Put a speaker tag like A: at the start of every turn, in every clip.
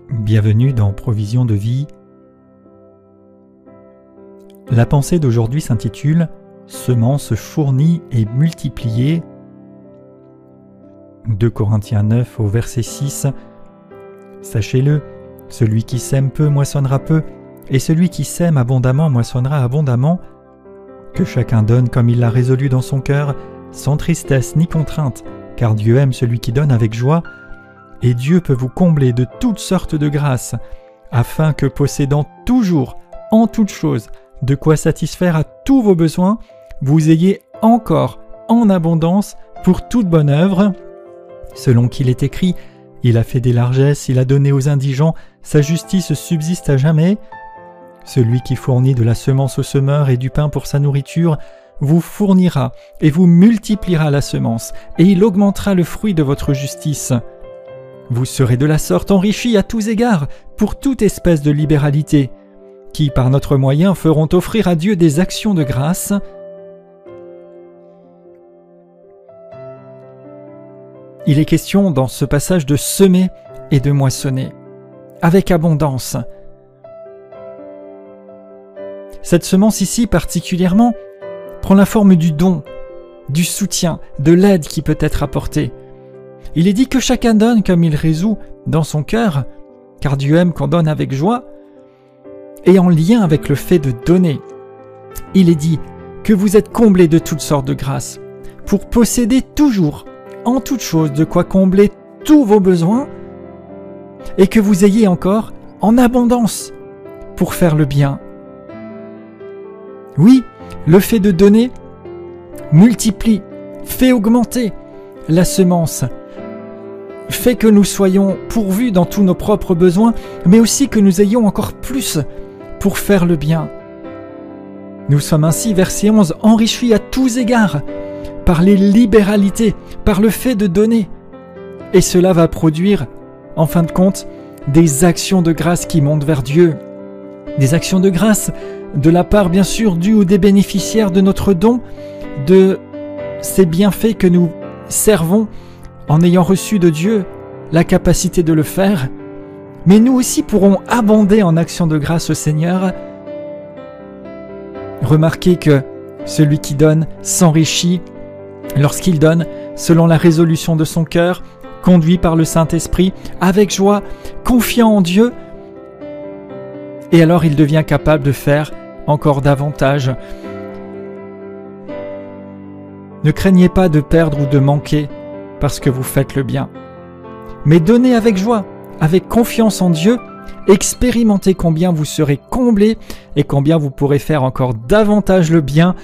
A: Bienvenue dans Provision de vie. La pensée d'aujourd'hui s'intitule « Semences fournies et multipliées ». 2 Corinthiens 9 au verset 6. Sachez-le, celui qui sème peu moissonnera peu, et celui qui sème abondamment moissonnera abondamment. Que chacun donne comme il l'a résolu dans son cœur, sans tristesse ni contrainte, car Dieu aime celui qui donne avec joie. Et Dieu peut vous combler de toutes sortes de grâces, afin que, possédant toujours, en toutes choses, de quoi satisfaire à tous vos besoins, vous ayez encore en abondance pour toute bonne œuvre. Selon qu'il est écrit, il a fait des largesses, il a donné aux indigents, sa justice subsiste à jamais. Celui qui fournit de la semence au semeur et du pain pour sa nourriture, vous fournira et vous multipliera la semence, et il augmentera le fruit de votre justice. Vous serez de la sorte enrichis à tous égards pour toute espèce de libéralité, qui par notre moyen feront offrir à Dieu des actions de grâce. Il est question dans ce passage de semer et de moissonner, avec abondance. Cette semence ici particulièrement prend la forme du don, du soutien, de l'aide qui peut être apportée. Il est dit que chacun donne comme il résout dans son cœur, car Dieu aime qu'on donne avec joie, et en lien avec le fait de donner. Il est dit que vous êtes comblés de toutes sortes de grâces, pour posséder toujours, en toutes choses, de quoi combler tous vos besoins, et que vous ayez encore en abondance pour faire le bien. Oui, le fait de donner multiplie, fait augmenter la semence, fait que nous soyons pourvus dans tous nos propres besoins, mais aussi que nous ayons encore plus pour faire le bien. Nous sommes ainsi, verset 11, enrichis à tous égards par les libéralités, par le fait de donner. Et cela va produire, en fin de compte, des actions de grâce qui montent vers Dieu. Des actions de grâce de la part, bien sûr, du ou des bénéficiaires de notre don, de ces bienfaits que nous servons en ayant reçu de Dieu la capacité de le faire, mais nous aussi pourrons abonder en actions de grâce au Seigneur. Remarquez que celui qui donne s'enrichit lorsqu'il donne selon la résolution de son cœur, conduit par le Saint-Esprit, avec joie, confiant en Dieu, et alors il devient capable de faire encore davantage. Ne craignez pas de perdre ou de manquer parce que vous faites le bien. Mais donnez avec joie, avec confiance en Dieu, expérimentez combien vous serez comblés et combien vous pourrez faire encore davantage le bien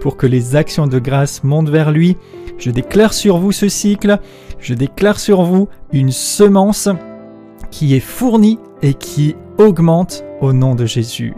A: pour que les actions de grâce montent vers lui. Je déclare sur vous ce cycle, je déclare sur vous une semence qui est fournie et qui augmente au nom de Jésus.